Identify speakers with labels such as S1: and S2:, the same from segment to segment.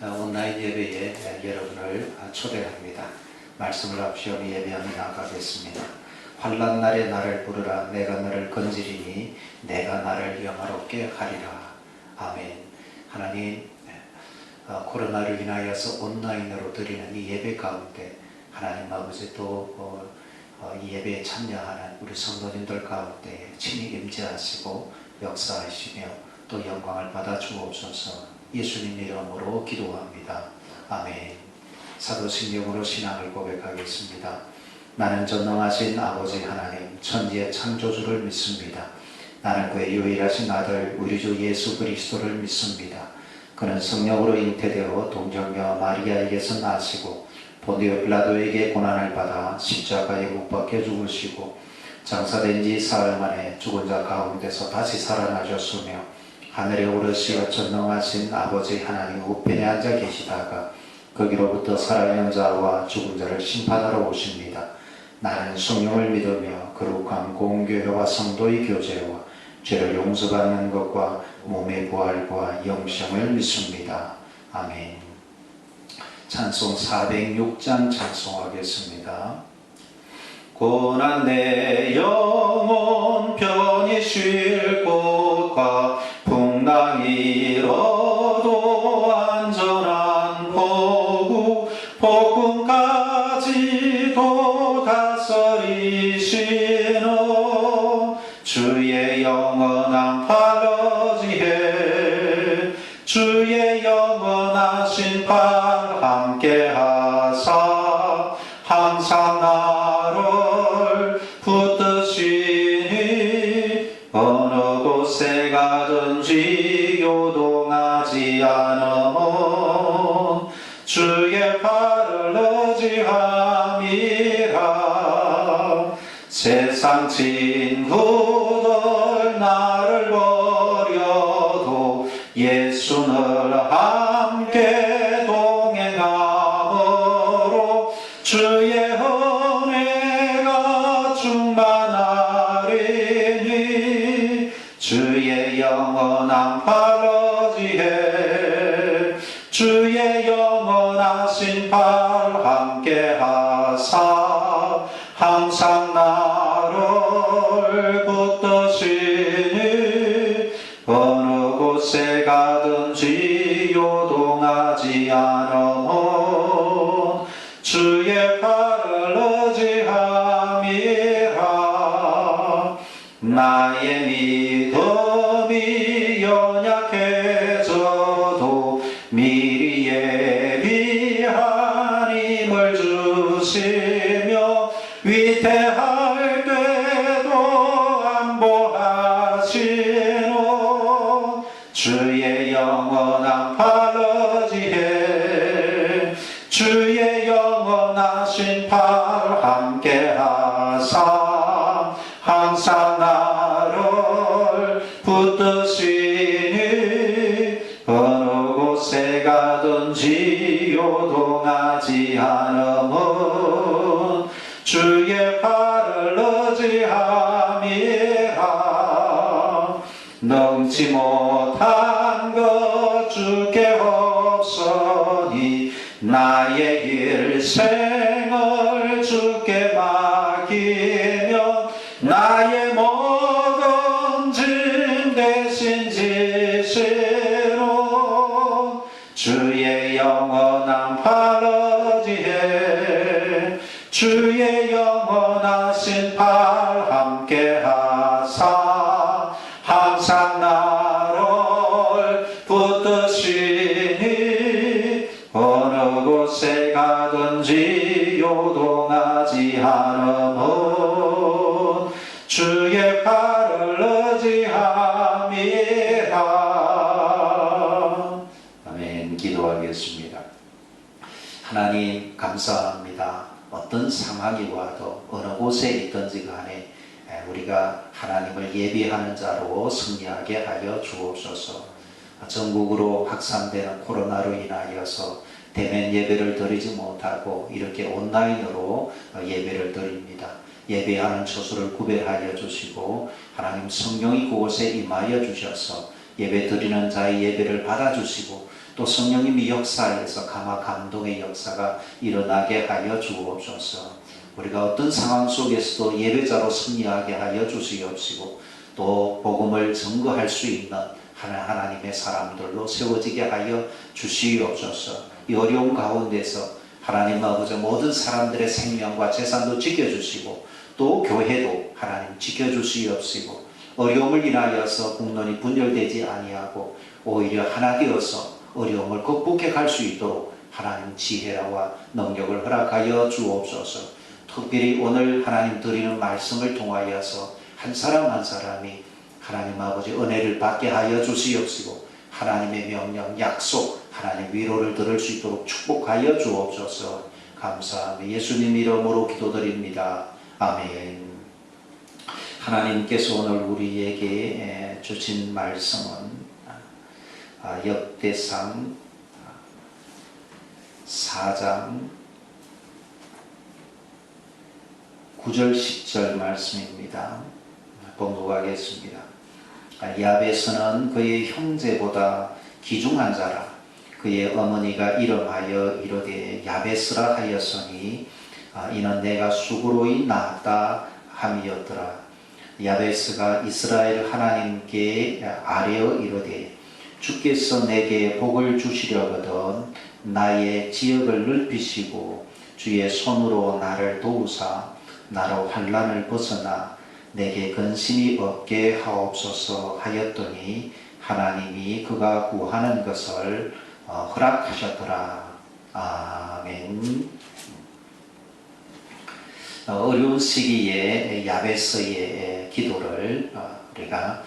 S1: 온라인 예배에 여러분을 초대합니다. 말씀을 앞시험히 예배하며 나가겠습니다. 환난 날에 나를 부르라. 내가 너를 건지리니 내가 나를 영화롭게 하리라. 아멘. 하나님, 코로나를 인하여서 온라인으로 드리는 이 예배 가운데 하나님 아버지 또 이 예배에 참여하는 우리 성도님들 가운데 친히 임재하시고 역사하시며 또 영광을 받아 주옵소서. 예수님 이름으로 기도합니다. 아멘. 사도신경으로 신앙을 고백하겠습니다. 나는 전능하신 아버지 하나님 천지의 창조주를 믿습니다. 나는 그의 유일하신 아들 우리 주 예수 그리스도를 믿습니다. 그는 성령으로 잉태되어 동정녀 마리아에게서 나시고 본디오 빌라도에게 고난을 받아 십자가에 못 박혀 죽으시고 장사된 지 사흘 만에 죽은 자 가운데서 다시 살아나셨으며 하늘에 오르시어 전능하신 아버지 하나님 우편에 앉아 계시다가 거기로부터 살아있는 자와 죽은 자를 심판하러 오십니다. 나는 성령을 믿으며 거룩한 공교회와 성도의 교제와 죄를 용서받는 것과 몸의 부활과 영생을 믿습니다. 아멘. 찬송 406장 찬송하겠습니다. 고난 내 영혼 편히 쉴 곳과 풍랑 잃어도 안전한 포구 복음까지도 다스리시는 주의 영원한 팔러지에 주의 영원하신 팔 함께하사 항상 나를 붙드시니 어느 곳에 가든지 요동하지 않으면 주의 팔을 의지함이라. 세상 친구들 나를 버려도 예수를 함께 동행함으로 주의 은혜가 충만하리니 주의 영원한 팔러지에 주의 영원하신 팔 함께하사 항상 나를 붙드시니 어느 곳에 가든지 요동하지 않으면 주의 팔을 의지함이라. 나의 믿음이 연약해져도 미리 예비한 힘을 주시며 위태할 때도 안보하시는 주의 영원한 팔러지에 주의 영원하신 팔 함께하사 항상 나를 붙드시니 어느 곳에 가든지 요동하지 않으면 주의 팔을 의지함이라. 넘지 못한 것 주께 없으니 나의 일생을 주께 맡기며 나의 모든 짐 대신 지시로 주의 영원한 팔러지에 주의 영원하신 팔 함께하사 항상 나를 붙드시니 어느 곳에 가든지 요동하지 않으면 주의 팔을 의지함이라. 아멘. 기도하겠습니다. 하나님 감사합니다. 어떤 상황이 와도 어느 곳에 있든지 간에 우리가 하나님을 예비하는 자로 승리하게 하여 주옵소서. 전국으로 확산되는 코로나로 인하여서 대면 예배를 드리지 못하고 이렇게 온라인으로 예배를 드립니다. 예배하는 처소를 구별하여 주시고 하나님 성령이 그곳에 임하여 주셔서 예배 드리는 자의 예배를 받아주시고 또 성령님이 역사에서 감화 감동의 역사가 일어나게 하여 주옵소서. 우리가 어떤 상황 속에서도 예배자로 승리하게 하여 주시옵시고 또 복음을 증거할 수 있는 하나님의 사람들로 세워지게 하여 주시옵소서. 이 어려운 가운데서 하나님 아버지 모든 사람들의 생명과 재산도 지켜주시고 또 교회도 하나님 지켜주시옵시고 어려움을 인하여서 국론이 분열되지 아니하고 오히려 하나 되어서 어려움을 극복해 갈 수 있도록 하나님 지혜와 능력을 허락하여 주옵소서. 특별히 오늘 하나님 드리는 말씀을 통하여서 한 사람 한 사람이 하나님 아버지 은혜를 받게 하여 주시옵시고 하나님의 명령, 약속, 하나님 위로를 들을 수 있도록 축복하여 주옵소서. 감사하며 예수님 이름으로 기도드립니다. 아멘. 하나님께서 오늘 우리에게 주신 말씀은 역대상 4장 9절 10절 말씀입니다. 봉독하겠습니다. 야베스는 그의 형제보다 귀중한 자라. 그의 어머니가 이름하여 이르되 야베스라 하였으니 이는 내가 수고로이 낳았다 함이었더라. 야베스가 이스라엘 하나님께 아뢰어 이르되 주께서 내게 복을 주시려거든 나의 지역을 넓히시고 주의 손으로 나를 도우사 나로 환난을 벗어나 내게 근심이 없게 하옵소서 하였더니 하나님이 그가 구하는 것을 허락하셨더라. 아멘. 어려운 시기에 야베스의 기도를 우리가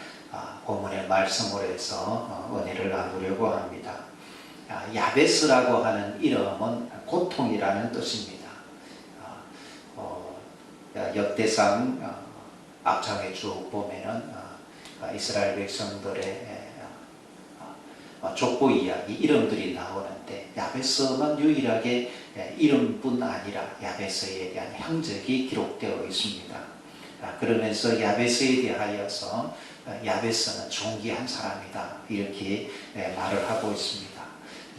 S1: 본문의 말씀으로 해서 은혜를 나누려고 합니다. 야베스라고 하는 이름은 고통이라는 뜻입니다. 역대상 앞장에 쭉 보면은 이스라엘 백성들의 족보 이야기 이름들이 나오는데 야베스만 유일하게 이름뿐 아니라 야베스에 대한 행적이 기록되어 있습니다. 그러면서 야베스에 대하여서 야베스는 존귀한 사람이다 이렇게 말을 하고 있습니다.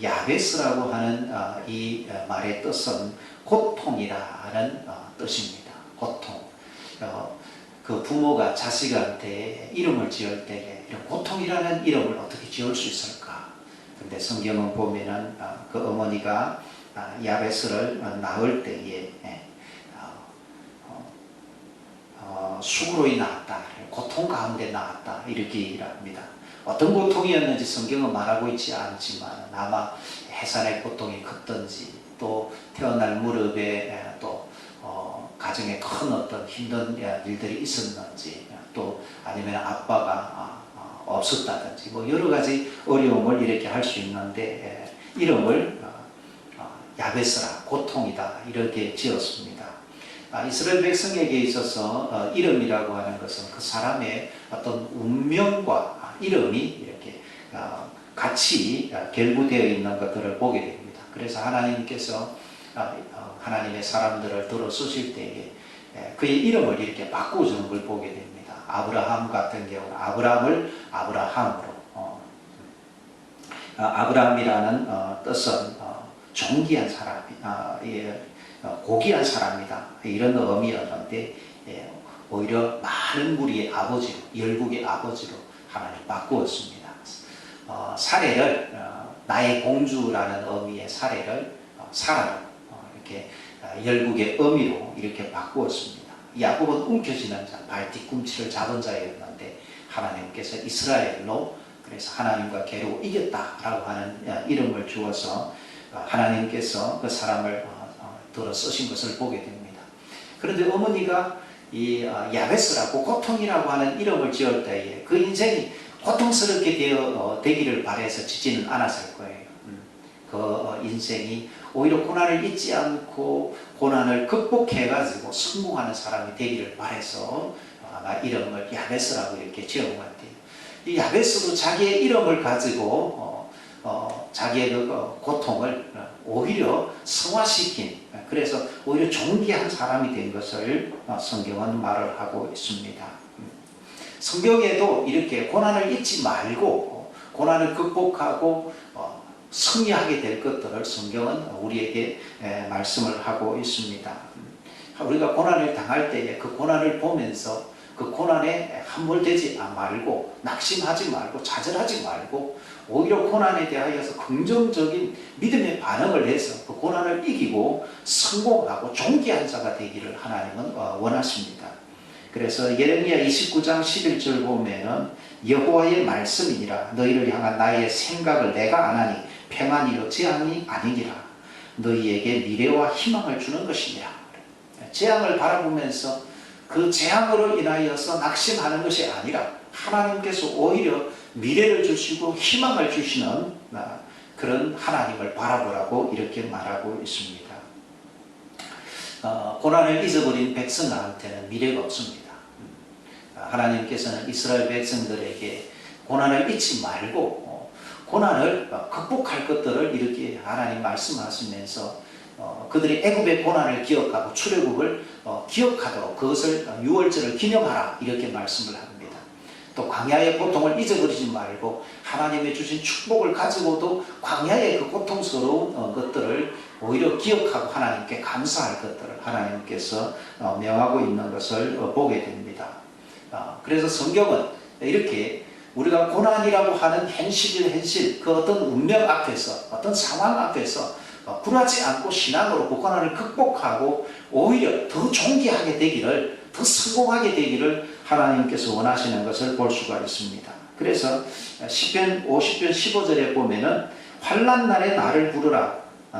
S1: 야베스라고 하는 이 말의 뜻은 고통이라는 뜻입니다. 고통. 그 부모가 자식한테 이름을 지을 때에 이런 고통이라는 이름을 어떻게 지을 수 있을까? 근데 성경은 보면은 그 어머니가 야베스를 낳을 때에 수고로이 낳았다, 고통 가운데 낳았다 이렇게 얘기를 합니다. 어떤 고통이었는지 성경은 말하고 있지 않지만 아마 해산의 고통이 컸던지 또 태어날 무렵에 또 가정에 큰 어떤 힘든 일들이 있었는지 또 아니면 아빠가 없었다든지 뭐 여러 가지 어려움을 이렇게 할 수 있는데 이름을 야베스라 고통이다 이렇게 지었습니다. 이스라엘 백성에게 있어서 이름이라고 하는 것은 그 사람의 어떤 운명과 이름이 이렇게 같이 결부되어 있는 것들을 보게 됩니다. 그래서 하나님께서 하나님의 사람들을 들어 쓰실 때에 그의 이름을 이렇게 바꾸어주는 걸 보게 됩니다. 아브라함 같은 경우는 아브라함을 아브라함으로 아브라함이라는 뜻은 존귀한 사람, 고귀한 사람이다 이런 의미였는데 오히려 많은 무리의 아버지로 열국의 아버지로 하나님 바꾸었습니다. 사례를 나의 공주라는 의미의 사례를 사라로 이렇게 열국의 의미로 이렇게 바꾸었습니다. 야곱은 움켜쥐는 자, 발 뒤꿈치를 잡은 자였는데 하나님께서 이스라엘로 그래서 하나님과 겨루 이겼다라고 하는 이름을 주어서 하나님께서 그 사람을 들어 쓰신 것을 보게 됩니다. 그런데 어머니가 이 야베스라고 고통이라고 하는 이름을 지을 때에 그 인생이 고통스럽게 되기를 바라서 지지는 않았을 거예요. 그 인생이 오히려 고난을 잊지 않고 고난을 극복해가지고 성공하는 사람이 되기를 바라서 아마 이름을 야베스라고 이렇게 지은 것 같아요. 이 야베스도 자기의 이름을 가지고 자기의 그 고통을 오히려 성화시킨 그래서 오히려 존귀한 사람이 된 것을 성경은 말을 하고 있습니다. 성경에도 이렇게 고난을 잊지 말고 고난을 극복하고 승리하게 될 것들을 성경은 우리에게 말씀을 하고 있습니다. 우리가 고난을 당할 때에 그 고난을 보면서 그 고난에 함몰되지 말고 낙심하지 말고 좌절하지 말고 오히려 고난에 대하여서 긍정적인 믿음의 반응을 해서 그 고난을 이기고 성공하고 존귀한 자가 되기를 하나님은 원하십니다. 그래서 예레미야 29장 11절 보면은 여호와의 말씀이니라 너희를 향한 나의 생각을 내가 아나니 평안이요 재앙이 아니니라 너희에게 미래와 희망을 주는 것이니라. 재앙을 바라보면서 그 재앙으로 인하여서 낙심하는 것이 아니라 하나님께서 오히려 미래를 주시고 희망을 주시는 그런 하나님을 바라보라고 이렇게 말하고 있습니다. 고난을 잊어버린 백성한테는 미래가 없습니다. 하나님께서는 이스라엘 백성들에게 고난을 잊지 말고 고난을 극복할 것들을 이렇게 하나님 말씀하시면서 그들이 애굽의 고난을 기억하고 출애굽을 기억하도록 그것을 유월절을 기념하라 이렇게 말씀을 합니다. 또 광야의 고통을 잊어버리지 말고 하나님의 주신 축복을 가지고도 광야의 그 고통스러운 것들을 오히려 기억하고 하나님께 감사할 것들을 하나님께서 명하고 있는 것을 보게 됩니다. 그래서 성경은 이렇게 우리가 고난이라고 하는 현실 그 어떤 운명 앞에서 어떤 상황 앞에서 굴하지 않고 신앙으로 그 고난을 극복하고 오히려 더 존귀하게 되기를 더 성공하게 되기를 하나님께서 원하시는 것을 볼 수가 있습니다. 그래서 시편 50편 15절에 보면은 환난 날에 나를 부르라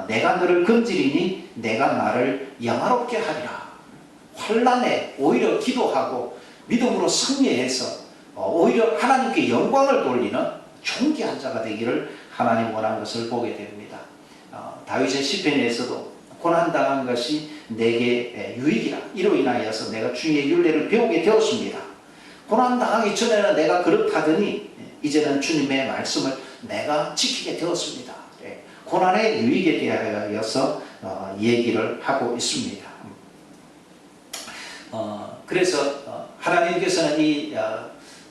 S1: 내가 너를 건지리니 내가 나를 영화롭게 하리라. 환난에 오히려 기도하고 믿음으로 승리해서 오히려 하나님께 영광을 돌리는 존귀한 자가 되기를 하나님 원하는 것을 보게 됩니다. 다윗의 시편에서도 고난당한 것이 내게 유익이라 이로 인하여서 내가 주의 율례를 배우게 되었습니다. 고난당하기 전에는 내가 그렇다더니 이제는 주님의 말씀을 내가 지키게 되었습니다. 고난의 유익에 대하여서 얘기를 하고 있습니다. 그래서 하나님께서는 이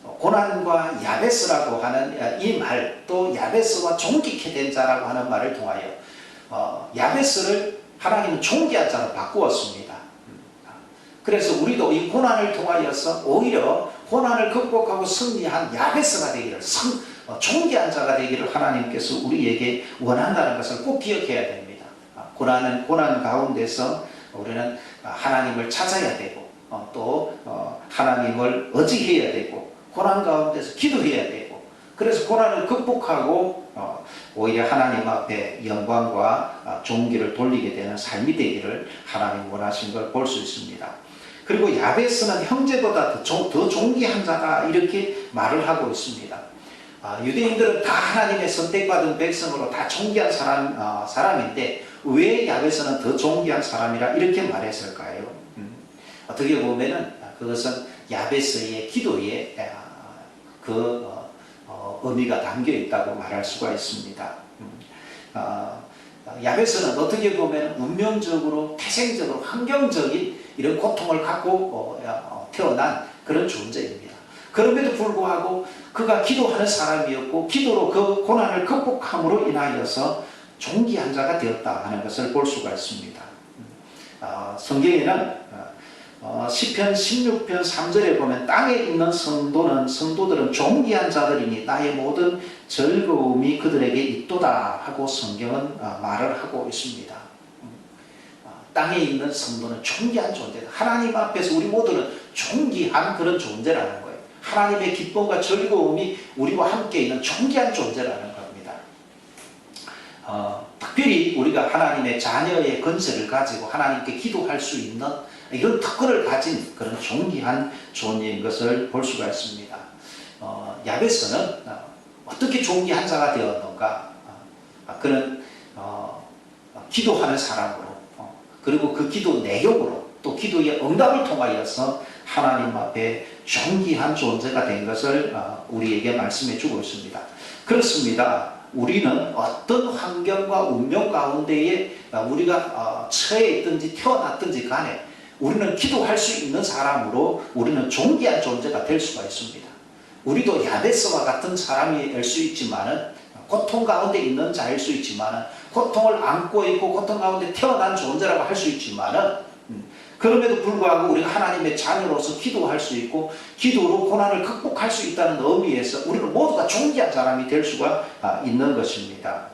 S1: 고난과 야베스라고 하는 이 말, 또 야베스와 존귀케 된 자라고 하는 말을 통하여 야베스를 하나님은 존귀한 자로 바꾸었습니다. 그래서 우리도 이 고난을 통하여서 오히려 고난을 극복하고 승리한 야베스가 되기를 존귀한 자가 되기를 하나님께서 우리에게 원한다는 것을 꼭 기억해야 됩니다. 고난 가운데서 우리는 하나님을 찾아야 되고 또 하나님을 의지해야 되고 고난 가운데서 기도해야 되고 그래서 고난을 극복하고 오히려 하나님 앞에 영광과 존귀를 돌리게 되는 삶이 되기를 하나님 원하신 걸 볼 수 있습니다. 그리고 야베스는 형제보다 더 존귀한 자다 이렇게 말을 하고 있습니다. 유대인들은 다 하나님의 선택받은 백성으로 다 존귀한 사람인데 왜 야베스는 더 존귀한 사람이라 이렇게 말했을까요? 어떻게 보면은 그것은 야베스의 기도에 그 의미가 담겨 있다고 말할 수가 있습니다. 야베스는 어떻게 보면 운명적으로 태생적으로 환경적인 이런 고통을 갖고 태어난 그런 존재입니다. 그럼에도 불구하고 그가 기도하는 사람이었고 기도로 그 고난을 극복함으로 인하여서 존귀한 자가 되었다 하는 것을 볼 수가 있습니다. 성경에는 시편 16편 3절에 보면 땅에 있는 성도들은 존귀한 자들이니 나의 모든 즐거움이 그들에게 있도다 하고 성경은 말을 하고 있습니다. 땅에 있는 성도는 존귀한 존재다. 하나님 앞에서 우리 모두는 존귀한 그런 존재라는 거예요. 하나님의 기쁨과 즐거움이 우리와 함께 있는 존귀한 존재라는 겁니다. 특별히 우리가 하나님의 자녀의 건세를 가지고 하나님께 기도할 수 있는 이런 특권을 가진 그런 존귀한 존재인 것을 볼 수가 있습니다. 야베스는 어떻게 존귀한 자가 되었는가? 그는 기도하는 사람으로 그리고 그 기도 내용으로 또 기도의 응답을 통하여서 하나님 앞에 존귀한 존재가 된 것을 우리에게 말씀해 주고 있습니다. 그렇습니다. 우리는 어떤 환경과 운명 가운데에 우리가 처해 있든지 태어났든지 간에 우리는 기도할 수 있는 사람으로 우리는 존귀한 존재가 될 수가 있습니다. 우리도 야베스와 같은 사람이 될 수 있지만은 고통 가운데 있는 자일 수 있지만은, 고통을 안고 있고 고통 가운데 태어난 존재라고 할 수 있지만은, 그럼에도 불구하고 우리가 하나님의 자녀로서 기도할 수 있고 기도로 고난을 극복할 수 있다는 의미에서 우리는 모두가 존귀한 사람이 될 수가 있는 것입니다.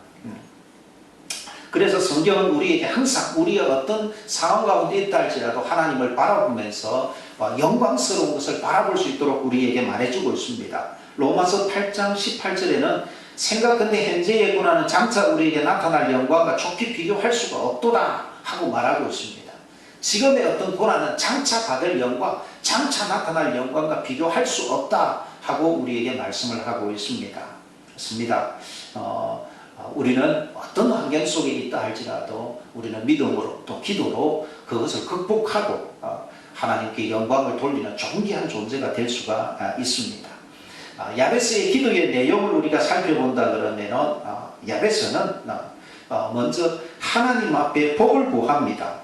S1: 그래서 성경은 우리에게 항상 우리의 어떤 상황 가운데 있다 할지라도 하나님을 바라보면서 영광스러운 것을 바라볼 수 있도록 우리에게 말해주고 있습니다. 로마서 8장 18절에는 생각건대 현재의 고난은 장차 우리에게 나타날 영광과 좁히 비교할 수가 없도다 하고 말하고 있습니다. 지금의 어떤 고난은 장차 받을 영광, 장차 나타날 영광과 비교할 수 없다 하고 우리에게 말씀을 하고 있습니다. 그렇습니다. 우리는 어떤 환경 속에 있다 할지라도 우리는 믿음으로 또 기도로 그것을 극복하고 하나님께 영광을 돌리는 존귀한 존재가 될 수가 있습니다. 야베스의 기도의 내용을 우리가 살펴본다 그러면은 야베스는 먼저 하나님 앞에 복을 구합니다.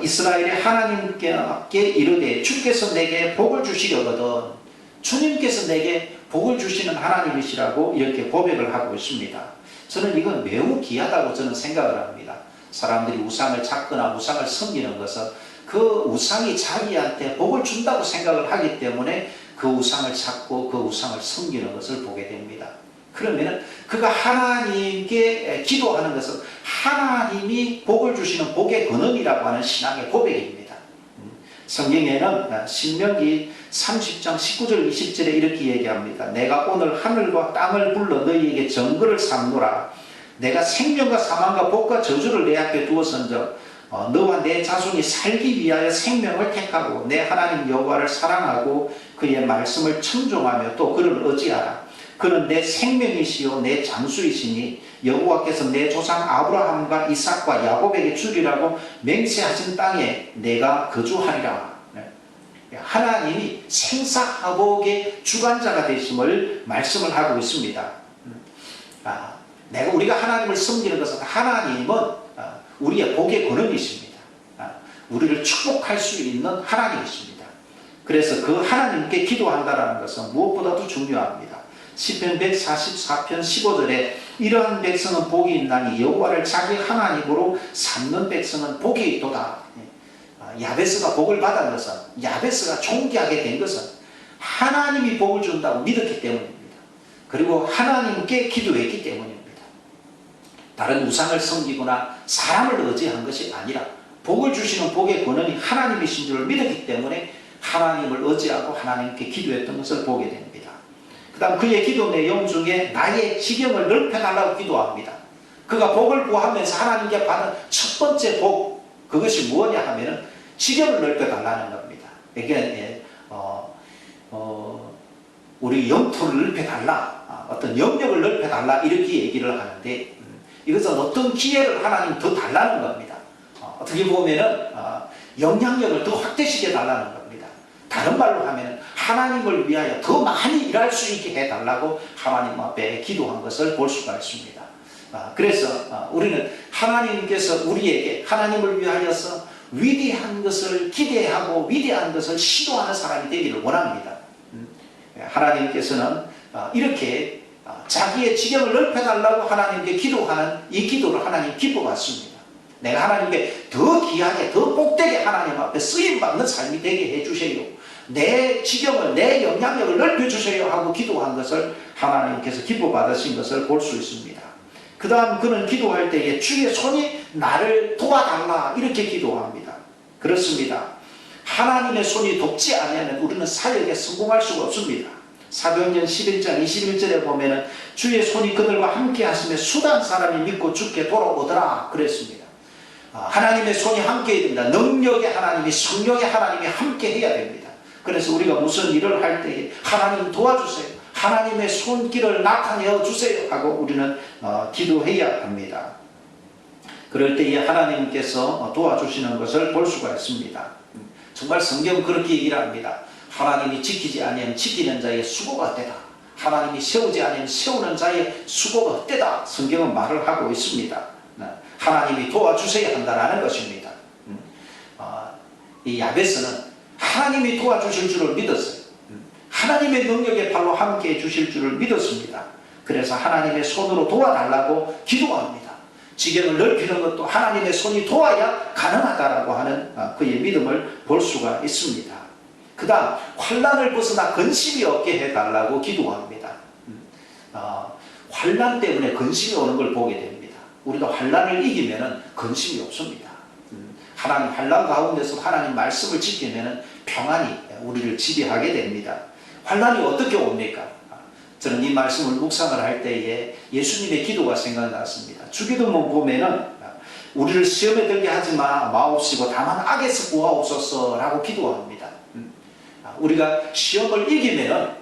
S1: 이스라엘의 하나님께 이르되 주께서 내게 복을 주시려거든 주님께서 내게 복을 주시는 하나님이시라고 이렇게 고백을 하고 있습니다. 저는 이건 매우 귀하다고 저는 생각을 합니다. 사람들이 우상을 찾거나 우상을 섬기는 것은 그 우상이 자기한테 복을 준다고 생각을 하기 때문에 그 우상을 찾고 그 우상을 섬기는 것을 보게 됩니다. 그러면 그가 하나님께 기도하는 것은 하나님이 복을 주시는 복의 근원이라고 하는 신앙의 고백입니다. 성경에는 신명기 30장 19절 20절에 이렇게 얘기합니다. 내가 오늘 하늘과 땅을 불러 너희에게 정거를 삼노라. 내가 생명과 사망과 복과 저주를 내 앞에 두었은즉 너와 내 자손이 살기 위하여 생명을 택하고 내 하나님 여호와를 사랑하고 그의 말씀을 청종하며 또 그를 의지하라. 그는 내 생명이시요 내 장수이시니 여호와께서 내 조상 아브라함과 이삭과 야곱에게 주리라고 맹세하신 땅에 내가 거주하리라. 하나님이 생사화복의 주관자가 되심을 말씀을 하고 있습니다. 우리가 하나님을 섬기는 것은 하나님은 우리의 복의 근원이십니다. 우리를 축복할 수 있는 하나님이십니다. 그래서 그 하나님께 기도한다는 것은 무엇보다도 중요합니다. 시편 144편 15절에 이러한 백성은 복이 있나니 여호와를 자기 하나님으로 삼는 백성은 복이 있도다. 야베스가 복을 받은 것은, 야베스가 존귀하게 된 것은 하나님이 복을 준다고 믿었기 때문입니다. 그리고 하나님께 기도했기 때문입니다. 다른 우상을 섬기거나 사람을 의지한 것이 아니라 복을 주시는 복의 근원이 하나님이신 줄 믿었기 때문에 하나님을 의지하고 하나님께 기도했던 것을 보게 됩니다. 그 다음 그의 기도 내용 중에 나의 지경을 넓혀달라고 기도합니다. 그가 복을 구하면서 하나님께 받은 첫 번째 복, 그것이 무엇냐 하면은 지경을 넓혀달라는 겁니다. 이게 우리 영토를 넓혀달라, 어떤 영역을 넓혀달라 이렇게 얘기를 하는데 이것은 어떤 기회를 하나님 더 달라는 겁니다. 어떻게 보면은 영향력을 더 확대시켜 달라는 겁니다. 다른 말로 하면 하나님을 위하여 더 많이 일할 수 있게 해달라고 하나님 앞에 기도한 것을 볼 수가 있습니다. 그래서 우리는 하나님께서 우리에게 하나님을 위하여서 위대한 것을 기대하고 위대한 것을 시도하는 사람이 되기를 원합니다. 하나님께서는 이렇게 자기의 지경을 넓혀달라고 하나님께 기도하는 이 기도를 하나님 기뻐받습니다. 내가 하나님께 더 귀하게 더 복되게 하나님 앞에 쓰임받는 삶이 되게 해주세요. 내 지경을 내 영향력을 넓혀주세요 하고 기도한 것을 하나님께서 기뻐받으신 것을 볼 수 있습니다. 그 다음 그는 기도할 때에 주의 손이 나를 도와달라 이렇게 기도합니다. 그렇습니다. 하나님의 손이 돕지 않으면 우리는 사역에 성공할 수가 없습니다. 사도행전 11장 21절에 보면은 주의 손이 그들과 함께 하시며 수단 사람이 믿고 죽게 돌아오더라 그랬습니다. 하나님의 손이 함께 해야 됩니다. 능력의 하나님이, 성령의 하나님이 함께 해야 됩니다. 그래서 우리가 무슨 일을 할 때에 하나님 도와주세요, 하나님의 손길을 나타내어 주세요 하고 우리는 기도해야 합니다. 그럴 때에 하나님께서 도와주시는 것을 볼 수가 있습니다. 정말 성경은 그렇게 얘기를 합니다. 하나님이 지키지 아니하면 지키는 자의 수고가 헛되다. 하나님이 세우지 아니하면 세우는 자의 수고가 헛되다. 성경은 말을 하고 있습니다. 하나님이 도와주셔야 한다는 것입니다. 이 야베스는 하나님이 도와주실 줄을 믿었어요. 하나님의 능력의 발로 함께 해주실 줄을 믿었습니다. 그래서 하나님의 손으로 도와달라고 기도합니다. 지경을 넓히는 것도 하나님의 손이 도와야 가능하다라고 하는 그의 믿음을 볼 수가 있습니다. 그 다음 환난을 벗어나 근심이 없게 해달라고 기도합니다. 환난 때문에 근심이 오는 걸 보게 됩니다. 우리가 환난을 이기면 근심이 없습니다. 하나님 환난 가운데서 하나님 말씀을 지키면 평안이 우리를 지배하게 됩니다. 환난이 어떻게 옵니까? 저는 이 말씀을 묵상을 할 때에 예수님의 기도가 생각났습니다. 주기도문 보면은 우리를 시험에 들게 하지 마옵시고 다만 악에서 구하옵소서라고 기도합니다. 우리가 시험을 이기면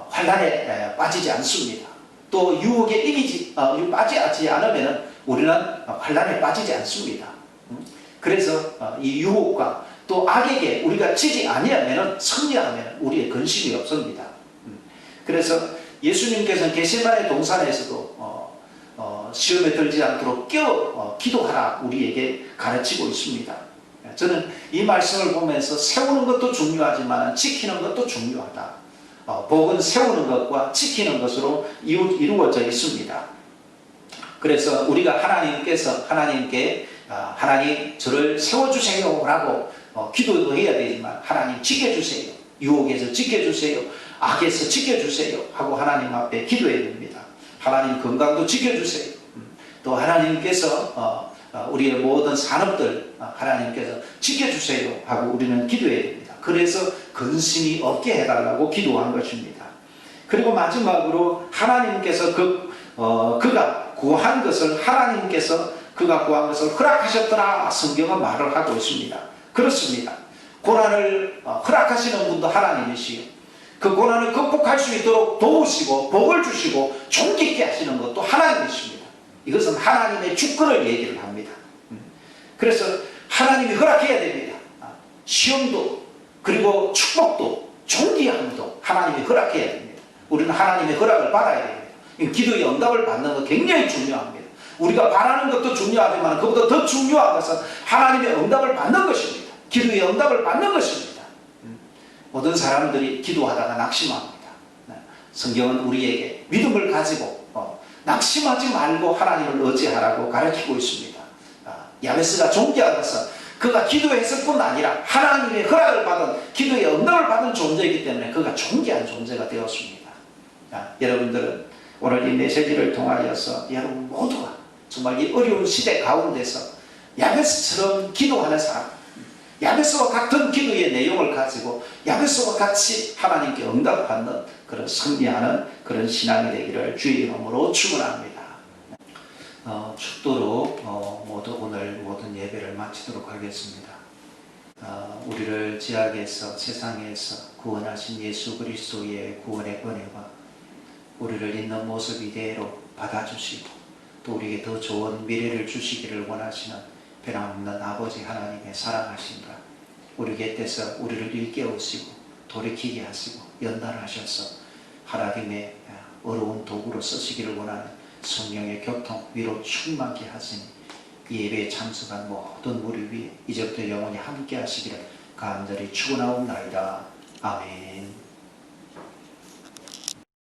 S1: 환난에 빠지지 않습니다. 또 유혹에 빠지지 않으면 우리는 환난에 빠지지 않습니다. 그래서 이 유혹과 또 악에게 우리가 지지 아니하면 승리하면 우리의 근심이 없습니다. 그래서 예수님께서는 겟세마네 동산에서도 시험에 들지 않도록 기도하라 우리에게 가르치고 있습니다. 저는 이 말씀을 보면서 세우는 것도 중요하지만 지키는 것도 중요하다. 복은 세우는 것과 지키는 것으로 이루어져 있습니다. 그래서 우리가 하나님께 하나님 저를 세워주세요 라고 기도도 해야 되지만 하나님 지켜주세요. 유혹에서 지켜주세요. 악에서 지켜주세요 하고 하나님 앞에 기도해야 됩니다. 하나님 건강도 지켜주세요. 또 하나님께서 우리의 모든 산업들 하나님께서 지켜주세요 하고 우리는 기도해야 됩니다. 그래서 근심이 없게 해달라고 기도한 것입니다. 그리고 마지막으로 하나님께서 그가 구한 것을 그가 구한 것을 허락하셨더라 성경은 말을 하고 있습니다. 그렇습니다. 고난을 허락하시는 분도 하나님이시요 그 고난을 극복할 수 있도록 도우시고 복을 주시고 존귀 있게 하시는 것도 하나님이십니다. 이것은 하나님의 주권을 얘기를 합니다. 그래서 하나님이 허락해야 됩니다. 시험도 그리고 축복도 존귀함도 하나님이 허락해야 됩니다. 우리는 하나님의 허락을 받아야 됩니다. 기도의 응답을 받는 것 굉장히 중요합니다. 우리가 바라는 것도 중요하지만 그보다 더 중요한 것은 하나님의 응답을 받는 것입니다. 기도의 응답을 받는 것입니다. 모든 사람들이 기도하다가 낙심합니다. 성경은 우리에게 믿음을 가지고 낙심하지 말고 하나님을 의지하라고 가르치고 있습니다. 야베스가 존귀한 것은 그가 기도했을 뿐 아니라 하나님의 허락을 받은 기도의 응답을 받은 존재이기 때문에 그가 존귀한 존재가 되었습니다. 여러분들은 오늘 이 메시지를 통하여서 여러분 모두가 정말 이 어려운 시대 가운데서 야베스처럼 기도하는 사람, 야베스와 같은 기도의 내용을 가지고 야베스와 같이 하나님께 응답받는 그런 승리하는 그런 신앙이 되기를 주의 이름으로 축원합니다. 축도로 모두 오늘 모든 예배를 마치도록 하겠습니다. 우리를 죄악에서 세상에서 구원하신 예수 그리스도의 구원의 권혜와 우리를 있는 모습 이대로 받아주시고 또 우리에게 더 좋은 미래를 주시기를 원하시는 변함없는 아버지 하나님의 사랑하심과 우리 곁에서 우리를 일깨우시고 돌이키게 하시고 연단하셔서 하나님의 어려운 도구로 쓰시기를 원하는 성령의 교통 위로 충만케 하시니 이 예배에 참석한 모든 무리 위에 이제부터 영원히 함께 하시기를 간절히 축원하옵나이다. 아멘.